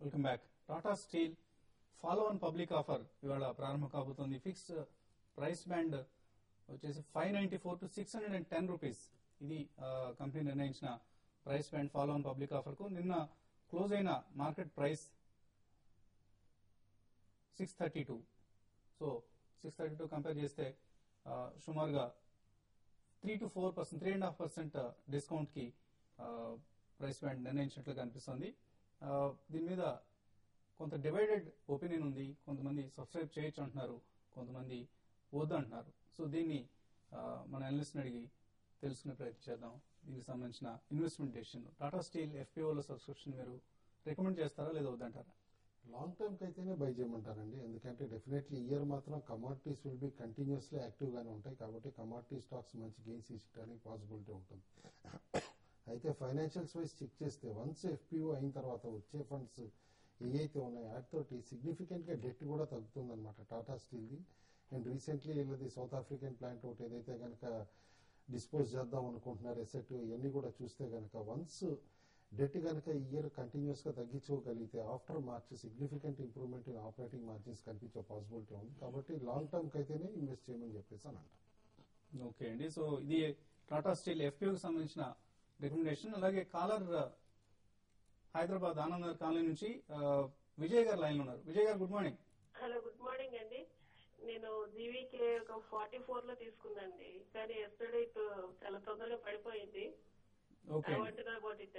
Welcome back. Tata steel follow on public offer ఇవాళ ప్రారంభం కాబోతోంది. ఫిక్స్ ప్రైస్ బ్యాండ్ వచ్చేసి 594 to 610 రూపీస్. ఇది కంపెనీ నిర్ణయించిన price band follow on public offer కు. నిన్న క్లోజ్ అయిన మార్కెట్ ప్రైస్ 632. సో 632 కంపేర్ చేస్తే సుమారుగా 3 to 4%, 3.5% డిస్కౌంట్ కి ప్రైస్ బ్యాండ్ నిర్ణయించినట్లుగా కనిపిస్తోంది. దీని మీద కొంత డివైడెడ్ ఒపీనియన్ ఉంది. కొంతమంది సబ్స్క్రైబ్ చేయొచ్చు అంటున్నారు, కొంతమంది వద్దు అంటున్నారు. సో దీన్ని మన అనలిస్ట్ అడిగి తెలుసుకునే ప్రయత్నం చేద్దాం. దీనికి సంబంధించిన ఇన్వెస్ట్మెంట్ డెసిషన్ టాటా స్టీల్ ఎఫ్పిఓలో సబ్స్క్రిప్షన్ మీరు రికమెండ్ చేస్తారా లేదా వద్దంటారా? లాంగ్ టర్మ్ కి అయితేనే బై చేయమంటారండి. ఎందుకంటే డెఫినెట్లీ ఇయర్ మాత్రం commodities will be continuously active గానే ఉంటాయి. కాబట్టి కమాడిటీ స్టాక్స్ మంచి గెయిన్స్ ఇచ్చడానికి పాసిబిలిటీ ఉంటుంది. అయితే ఫైనాన్షియల్స్ వైజ్ చెక్ చేస్తే వన్స్ ఎఫ్పిఓ అయిన తర్వాత వచ్చే ఫండ్స్ ఏవైతే ఉన్నాయో వాటితోటి సిగ్నిఫికెంట్ గా డెట్ కూడా తగ్గుతుంది అనమాట Tata steel the. And recently వీళ్ళది సౌత్ ఆఫ్రికన్ ప్లాంట్ ఒకటి ఏదైతే కనుక డిస్పోజ్ చేద్దాం అనుకుంటున్నారు ఎసెట్, ఇవన్నీ కూడా చూస్తే కనుక వన్స్ డెట్ కనుక ఈ ఇయర్ కంటిన్యూస్ గా తగ్గించుకోగలిగితే after March significant improvement in operating margins కనిపించే పాసిబిలిటీ ఉంది. కాబట్టి లాంగ్ టర్మ్ కి అయితేనే ఇన్వెస్ట్ చేయమని చెప్పేసి అని అంటారు. ఓకే అండి. సో ఇది టాటా స్టీల్ ఎఫ్పిఓకి సంబంధించిన రికమెండేషన్. అలాగే కాలర్ హైదరాబాద్ ఆనంద్ కాలనీ నుంచి విజయ్ గారు లైన్ లో ఉన్నారు. విజయ్ గారు good morning. Hello, good morning అండి. నేను జీవీకే ఒక 44 లో తీసుకుందండి, కానీ ఎస్టర్డే చాలా తొందరగా పడిపోయింది.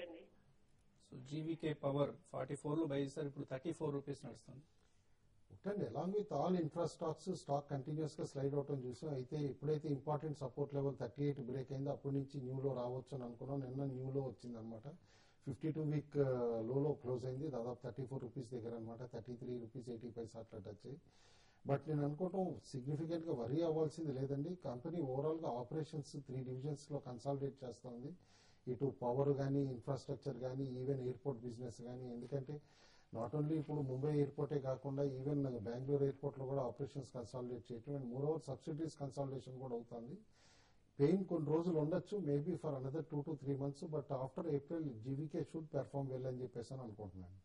అండి. సో జీవీకే పవర్ 44 లో బై చేశారు, ఇప్పుడు 34 రూపీస్ నడుస్తుంది. ఒకటండి along with all infra stock continuous గా స్లైడ్ అవటం చూసాం. అయితే ఎప్పుడైతే ఇంపార్టెంట్ సపోర్ట్ లెవెల్ 38 బ్రేక్ అయిందో అప్పటి నుంచి న్యూలో రావచ్చు అని అనుకున్నాం. నిన్న న్యూలో వచ్చింది అనమాట. 52 వీక్ లోలో క్లోజ్ అయింది, దాదాపు 34 రూపీస్ దగ్గర అనమాట. 33 రూపీస్ 80 పైసా అట్లా టచ్ అయ్యి. బట్ నేను అనుకోవటం సిగ్నిఫికెంట్ గా వరీ అవ్వాల్సింది లేదండి. కంపెనీ ఓవరాల్ గా ఆపరేషన్స్ 3 డివిజన్స్ లో కన్సాలిడేట్ చేస్తోంది. ఇటు పవర్ గానీ, ఇన్ఫ్రాస్ట్రక్చర్ గానీ, ఈవెన్ ఎయిర్పోర్ట్ బిజినెస్ గానీ. ఎందుకంటే నాట్ ఓన్లీ ఇప్పుడు ముంబై ఎయిర్పోర్టే కాకుండా ఈవెన్ బెంగళూరు ఎయిర్పోర్ట్ లో కూడా ఆపరేషన్స్ కన్సాలిడేట్ చేయటం అండ్ మోరోవర్ సబ్సిడీస్ కన్సాలిడేషన్ కూడా అవుతుంది. పెయిన్ కొన్ని రోజులు ఉండొచ్చు, maybe for another 2 to 3 months, but after April GVK should perform well అని చెప్పేసి అని అనుకుంటున్నాను.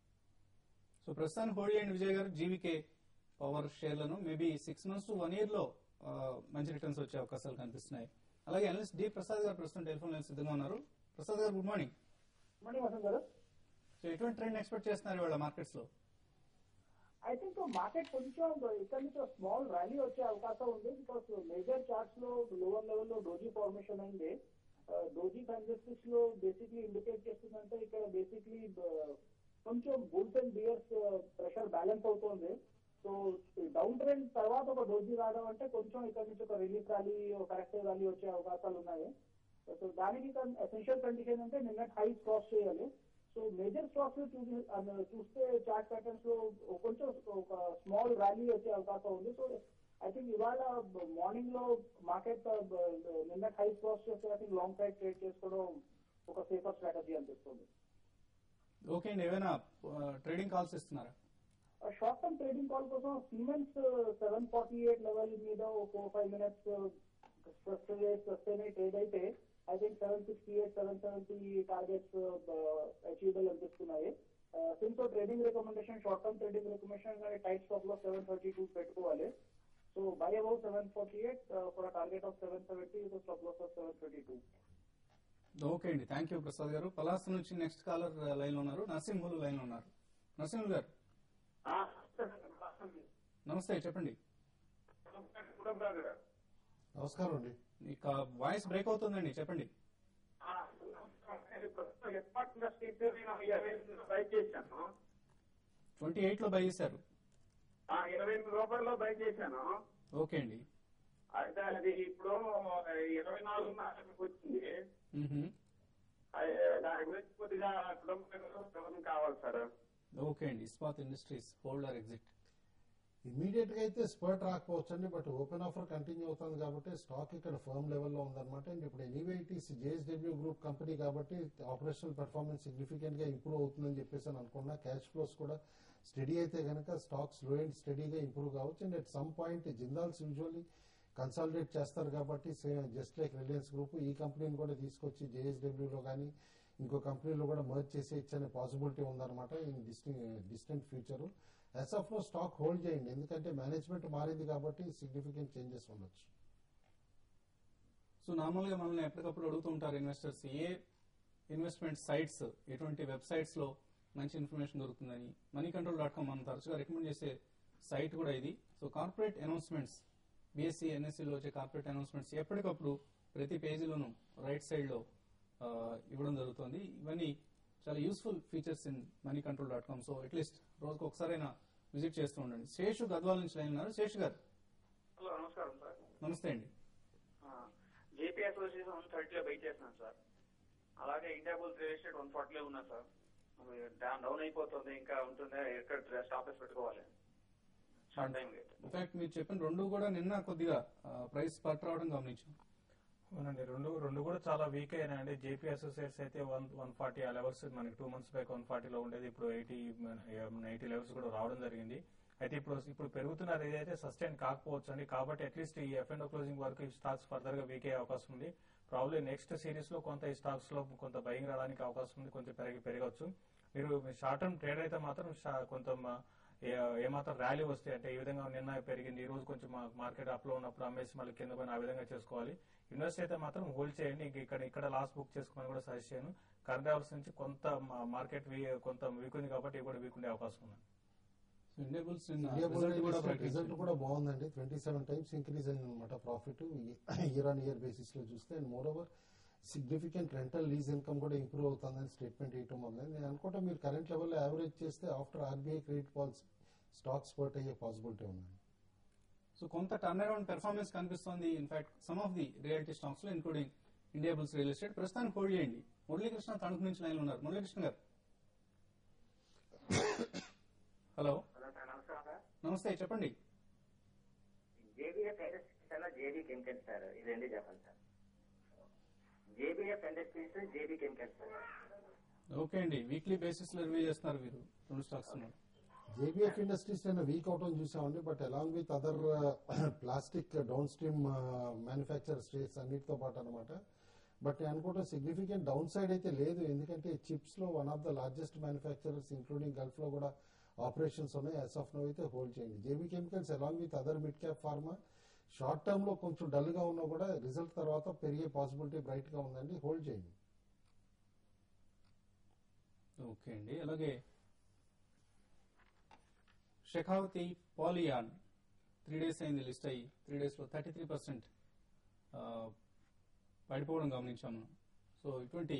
సో ప్రస్తుతానికి హోల్డ్ చేయండి విజయ్ గారు జీవీకే పవర్ షేర్లను. మేబీ 6 months to 1 year లో మంచి రిటర్న్స్ వచ్చే అవకాశాలు కనిపిస్తున్నాయి. అలాగే అనలిస్ట్ డి ప్రసాద్ గారు ప్రస్తుతం టెలిఫోన్ లైన్ సిద్ధంగా ఉన్నారు. ప్రసాద్ గారు గుడ్ మార్నింగ్. సో ఎటువంటి ట్రెండ్ ఎక్స్పెక్ట్ చేస్తున్నారు ఇవాళ మార్కెట్స్ లో? ఐ థింక్ మార్కెట్ కొంచెం ఇక్కడ నుంచి స్మాల్ ర్యాలీ వచ్చే అవకాశం ఉంది. బికాస్ మేజర్ చార్ట్స్ లో లోవర్ లెవెల్ లో డోజీ ఫార్మేషన్ అయింది. డోజీ ఫ్యాన్సిస్టిక్స్ లో బేసిక్లీ ఇండికేట్ చేస్తుందంటే ఇక్కడ బేసిక్లీ కొంచెం bulls and beers pressure balance అవుతుంది. సో డౌన్ ట్రెండ్ తర్వాత ఒక డోజీ రావడం అంటే కొంచెం ఇక్కడ నుంచి ఒక రిలీఫ్ ర్యాలీ, కరెక్టివ్ ర్యాలీ వచ్చే అవకాశాలు ఉన్నాయి. సో దానికి ఎసెన్షియల్ కండిషన్ అంటే నిన్న హైస్ క్రాస్ చేయాలి. సో మేజర్ స్టాక్స్ చూస్తే చార్ట్ ప్యాటర్న్స్ లో కొంచెం ఒక స్మాల్ ర్యాలీ వచ్చే అవకాశం ఉంది. సో ఐ థింక్ ఇవాళ మార్నింగ్ లో మార్కెట్ నిన్న హై క్రాస్ చేస్తే I think long side trade చేసుకోవడం ఒక సేఫర్ స్ట్రాటజీ అనిపిస్తుంది. ఓకే అండి, ఏమైనా ట్రేడింగ్ కాల్స్ ఇస్తున్నారా? షార్ట్ టర్మ్ ట్రేడింగ్ కాల్ కోసం సిమెంట్స్ 748 లెవెల్ మీద 4-5 minutes ట్రేడ్ అయితే ఐ థింక్ 768, 770 టార్గెట్స్ అచీవబుల్ అనిపిస్తున్నాయి. Since trading recommendation, short term trading recommendation tight stop లో 732 పెట్టుకోవాలి. So buy above 748 for target of 770, stop loss of 732. Okay అండి, thank you Prasad గారు. పలాస నుంచి next caller line లో ఉన్నారు, నరసింహులు లైన్ లో ఉన్నారు. నరసింహులు గారు నమస్తే, చెప్పండి. నమస్కారం అండి. ఇక వాయిస్ బ్రేక్ అవుతుందండి, చెప్పండి. 28 లో బై చేశారు. 28 రూపాయల్లో బై చేశాను. ఓకే అండి. అయితే అది ఇప్పుడు 24 వచ్చింది. దాని గురించి కొద్దిగా కావాలి సార్. ఓకే అండి, Ispat industries holder exit. Immediate గా అయితే స్పర్ట్ రాకపోవచ్చండి, బట్ ఓపెన్ ఆఫర్ కంటిన్యూ అవుతుంది కాబట్టి స్టాక్ ఇక్కడ ఫర్మ్ లెవెల్లో ఉందన్నమాట. అండ్ ఇప్పుడు anyway it is JSW group company కాబట్టి ఆపరేషనల్ పెర్ఫార్మెన్స్ సిగ్నిఫికెంట్ గా ఇంప్రూవ్ అవుతుందని చెప్పేసి అని అనుకున్నా. క్యాష్ ఫ్లోస్ కూడా స్టడీ అయితే కనుక స్టాక్ స్లో అండ్ స్టడీగా ఇంప్రూవ్ కావచ్చు. And at some point Jindals usually consolidate చేస్తారు కాబట్టి జస్ట్ లైక్ రిలయన్స్ గ్రూప్ ఈ కంపెనీని కూడా తీసుకొచ్చి జేఎస్డబ్ల్యూలో కానీ ఇంకో కంపెనీలో కూడా మర్జ్ చేసేయచ్చు అనే పాసిబిలిటీ ఉందన్నమాట in distant future. As of no stock hold చేయండి, ఎందుకంటే మేనేజ్మెంట్ మారింది కాబట్టి సిగ్నిఫికెంట్ చేంజెస్ ఉండొచ్చు. సో నార్మల్గా మనల్ని ఎప్పటికప్పుడు అడుగుతూ ఉంటారు ఇన్వెస్టర్స్, ఏ ఇన్వెస్ట్మెంట్ సైట్స్, ఎటువంటి వెబ్సైట్స్ లో మంచి ఇన్ఫర్మేషన్ దొరుకుతుందని. moneycontrol.com మనం తరచుగా రికమెండ్ చేసే సైట్ కూడా ఇది. సో కార్పొరేట్ అనౌన్స్మెంట్స్, బీఎస్సీ ఎన్ఎస్సీలో వచ్చే కార్పొరేట్ అనౌన్స్మెంట్స్ ఎప్పటికప్పుడు ప్రతి పేజీలోనూ రైట్ సైడ్ లో ఇవ్వడం జరుగుతుంది. ఇవన్నీ చాలా useful features in moneycontrol.com. So at least రోజుకు ఒకసారైనా విజిట్ చేస్తూ ఉండండి. శేషు గద్వాల నుంచి లైన్ ఉన్నారు. శేషు గారు హలో, నమస్కారం సార్. నమస్తే అండి. జేపీ అసోసియేషన్ 130 లో బై చేస్తున్నాను సార్. అలాగే ఇండియా బుల్స్ రియల్ ఎస్టేట్ 140 లో ఉన్నా సార్. డౌన్ అయిపోతుంది, ఇంకా ఉంటుంది, ఎక్కడ స్టాప్ పెట్టుకోవాలి షార్ట్ టైం. ఇన్ఫాక్ట్ మీరు చెప్పిన రెండు కూడా నిన్న కొద్దిగా ప్రైస్ పట్టు రావడం గమనించాం. అవునండి, రెండు కూడా చాలా వీక్ అయినాయండి. జేపీ అసోసియేట్స్ అయితే 140 ఆ లెవెల్స్ మనకి 2 months బ్యాక్ 140 లో ఉండేది, ఇప్పుడు 80 లెవెల్స్ కూడా రావడం జరిగింది. అయితే ఇప్పుడు పెరుగుతున్న ఏదైతే సస్టైన్ కాకపోవచ్చు అండి. కాబట్టి అట్లీస్ట్ ఈ F&O క్లోజింగ్ వరకు ఈ స్టాక్స్ ఫర్దర్ గా వీక్ అయ్యే అవకాశం ఉంది. ప్రాబ్లీ నెక్స్ట్ సిరీస్ లో కొంత ఈ స్టాక్స్ లో కొంత బయింగ్ రావడానికి అవకాశం ఉంది, కొంచెం పెరగవచ్చు. మీరు షార్ట్ టర్మ్ ట్రేడ్ అయితే మాత్రం కొంత ఏమాత్రం ర్యాలీ వస్తే, అంటే ఈ విధంగా నిన్న పెరిగింది, ఈ రోజు కొంచెం మార్కెట్ అప్ లో ఉన్నప్పుడు అమ్మేసి మళ్ళీ కింద పైన ఆ విధంగా చేసుకోవాలి. ఇన్వెస్ట్ అయితే మాత్రం హోల్డ్ చేయండి. ఇక్కడ లాస్ బుక్ చేసుకోమని కూడా సజెస్ట్ చేయను. కరెంట్ లెవెల్స్ నుంచి కొంత మార్కెట్ కొంత వీక్ ఉంది కాబట్టి ఇవి కూడా వీక్ ఉండే అవకాశం ఉంది. రిజల్ట్ కూడా బాగుందండి. 27 times ఇంక్రీజ్ అయింది అనమాట profit year on year basis లో చూస్తే. And more over significant rental lease income కూడా ఇంప్రూవ్ అవుతుందని స్టేట్మెంట్ ఇవ్వడం వల్ల నేను అనుకుంటా మీరు కరెంట్ లెవెల్లో యావరేజ్ చేస్తే after RBI credit policy stocks spurt అయ్యే పాసిబిలిటీ ఉందండి. సో కొంత టర్న్ అరౌండ్ పెర్ఫార్మెన్స్ కనిపిస్తోంది in fact some of the reality stocks లో, including India bulls real estate. ప్రస్తుతానికి హోల్డ్ చేయండి. మురళీకృష్ణ తణుకు నుంచి లైన్ ఉన్నారు. మురళీకృష్ణ గారు హలో. నమస్తే, చెప్పండి. జేబీఎఫ్ ఇండస్ట్రీస్ అన్న జేబీ కెమికల్స్ సార్, ఇది రెండు చెప్పండి sir. JBF industries, JB chemicals sir. Okay అండి, వీక్లీ బేసిస్ లో రివ్యూ చేస్తున్నారు మీరు రెండు స్టాక్స్. జేబీఎఫ్ ఇండస్ట్రీస్ నేను వీక్ అవటం చూసామండి. But along with other plastic down stream manufacture states అన్నిటితో పాటు అనమాట. బట్ నేను అనుకుంటా సిగ్నిఫికెంట్ డౌన్ సైడ్ అయితే లేదు, ఎందుకంటే చిప్స్ లో one of the largest manufacturers including Gulf లో కూడా ఆపరేషన్స్ ఉన్నాయి. యాజ్ ఆఫ్ నో అయితే హోల్డ్ చేయండి. JB chemicals along with other mid cap pharma short term లో కొంచెం డల్ గా ఉన్నా కూడా రిజల్ట్ తర్వాత పెరిగే పాసిబిలిటీ బ్రైట్ గా ఉందండి. హోల్డ్ చేయండి. ఓకే అండి. అలాగే షెకావతి పాలియాన్ 3 days అయింది లిస్ట్ అయ్యి. 3 days లో 33% పడిపోవడం గమనించాము. సో ఇటువంటి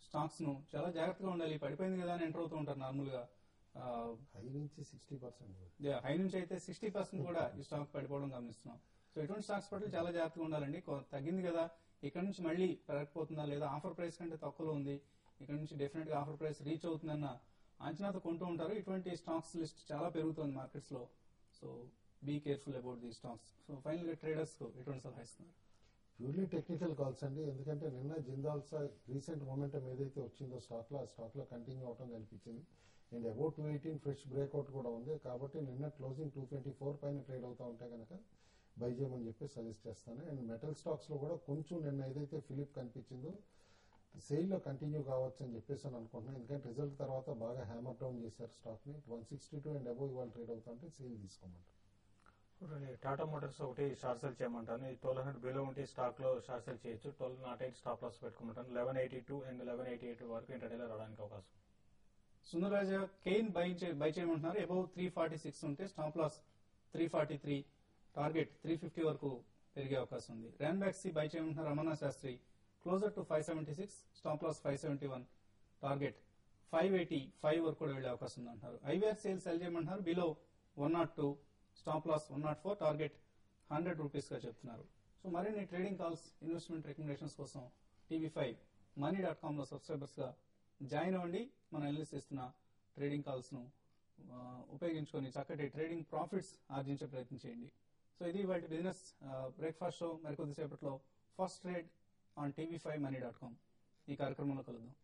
స్టాక్స్ ను చాలా జాగ్రత్తగా ఉండాలి. పడిపోయింది కదా అని ఎంటర్ అవుతూ ఉంటారు నార్మల్ గా. హై నుంచి 60%, హై నుంచి అయితే 60% కూడా ఈ స్టాక్ పడిపోవడం గమనిస్తున్నాం. సో ఇటువంటి స్టాక్స్ పట్ల చాలా జాగ్రత్తగా ఉండాలండి. తగ్గింది కదా, ఇక్కడ నుంచి మళ్ళీ పెరగకపోతుందా, లేదా ఆఫర్ ప్రైస్ కంటే తక్కువలో ఉంది, ఇక్కడ నుంచి డెఫినెట్ గా ఆఫర్ ప్రైస్ రీచ్ అవుతుందన్న అంచనాతో కొంటూ ఉంటారు. ఇటువంటి స్టాక్స్ లిస్ట్ చాలా పెరుగుతుంది మార్కెట్స్ లో. So be careful about the stocks. So final గా ట్రేడర్స్ కు ఎటువంటి సలహా ఇస్తున్నారు? ప్యూర్లీ టెక్నికల్ కాల్స్ అండి, ఎందుకంటే నిన్న జిందాల్ రీసెంట్ మొమెంటం ఏదైతే వచ్చిందో స్టాక్ లో, ఆ స్టాక్ లో కంటిన్యూ అవడం కనిపించింది. అండ్ అబౌట్ 218 ఫ్రెష్ బ్రేక్అవుట్ కూడా ఉంది. కాబట్టి నిన్న క్లోజింగ్ 224 పైన ట్రేడ్ అవుతా ఉంటే కనుక బై చేయమని చెప్పి సజెస్ట్ చేస్తాను. అండ్ మెటల్ స్టాక్స్ లో కూడా కొంచెం నిన్న ఏదైతే ఫిలిప్ కనిపించిందో సేల్ లో కంటిన్యూ కావచ్చు అని చెప్పేసి అని అనుకుంటున్నాను. ఎందుకంటే రిజల్ట్ తర్వాత బాగా హ్యామర్ డౌన్ చేశారు స్టాక్ ని. 162 అండ్ అబోవ్ ఇవాళ ట్రేడ్ అవుతా ఉంటే సేల్ తీసుకోమంటారు. టాటా మోటార్స్ ఒకటి షార్ట్ సెల్ చేయమంటాను. 1200 బిలో ఉంటే స్టాక్ లో షార్ట్ సెల్ చేయొచ్చు. 1208 స్టాప్ లాస్ పెట్టుకోమంటాను. 1182 అండ్ 1188 వరకు ఇంటర్డేలో రావడానికి అవకాశం. సుందరరాజా కెయిన్ బై చేయమంటున్నారు. అబౌవ్ 346 ఉంటే స్టాప్ లాస్ 343, టార్గెట్ 350 వరకు పెరిగే అవకాశం ఉంది. ర్యాన్ బ్యాక్సీ బై చేయమంటున్నారు. Amarnath Shastri closer to 576, stop loss 571, target 585 వరకు కూడా వెళ్లే అవకాశం ఉంది అంటారు. ఐవీఆర్ సేల్ సెల్ చేయమంటున్నారు. Below 102, stop loss 104, target 100 rupees గా చెప్తున్నారు. సో మరిన్ని ట్రేడింగ్ కాల్స్, ఇన్వెస్ట్మెంట్ రికమెండేషన్స్ కోసం TV5 money.com లో సబ్స్క్రైబర్స్ గా జాయిన్ అవ్వండి. మన ఎనలిస్ట్ ఇస్తున్న ట్రేడింగ్ కాల్స్ ను ఉపయోగించుకొని చక్కటి ట్రేడింగ్ ప్రాఫిట్స్ ఆర్జించే ప్రయత్నం చేయండి. సో ఇది వాటి బిజినెస్ బ్రేక్ఫాస్ట్ షో. మరికొద్దిసేపట్లో first trade on TV5 money.com ఈ కార్యక్రమంలో కలుద్దాం.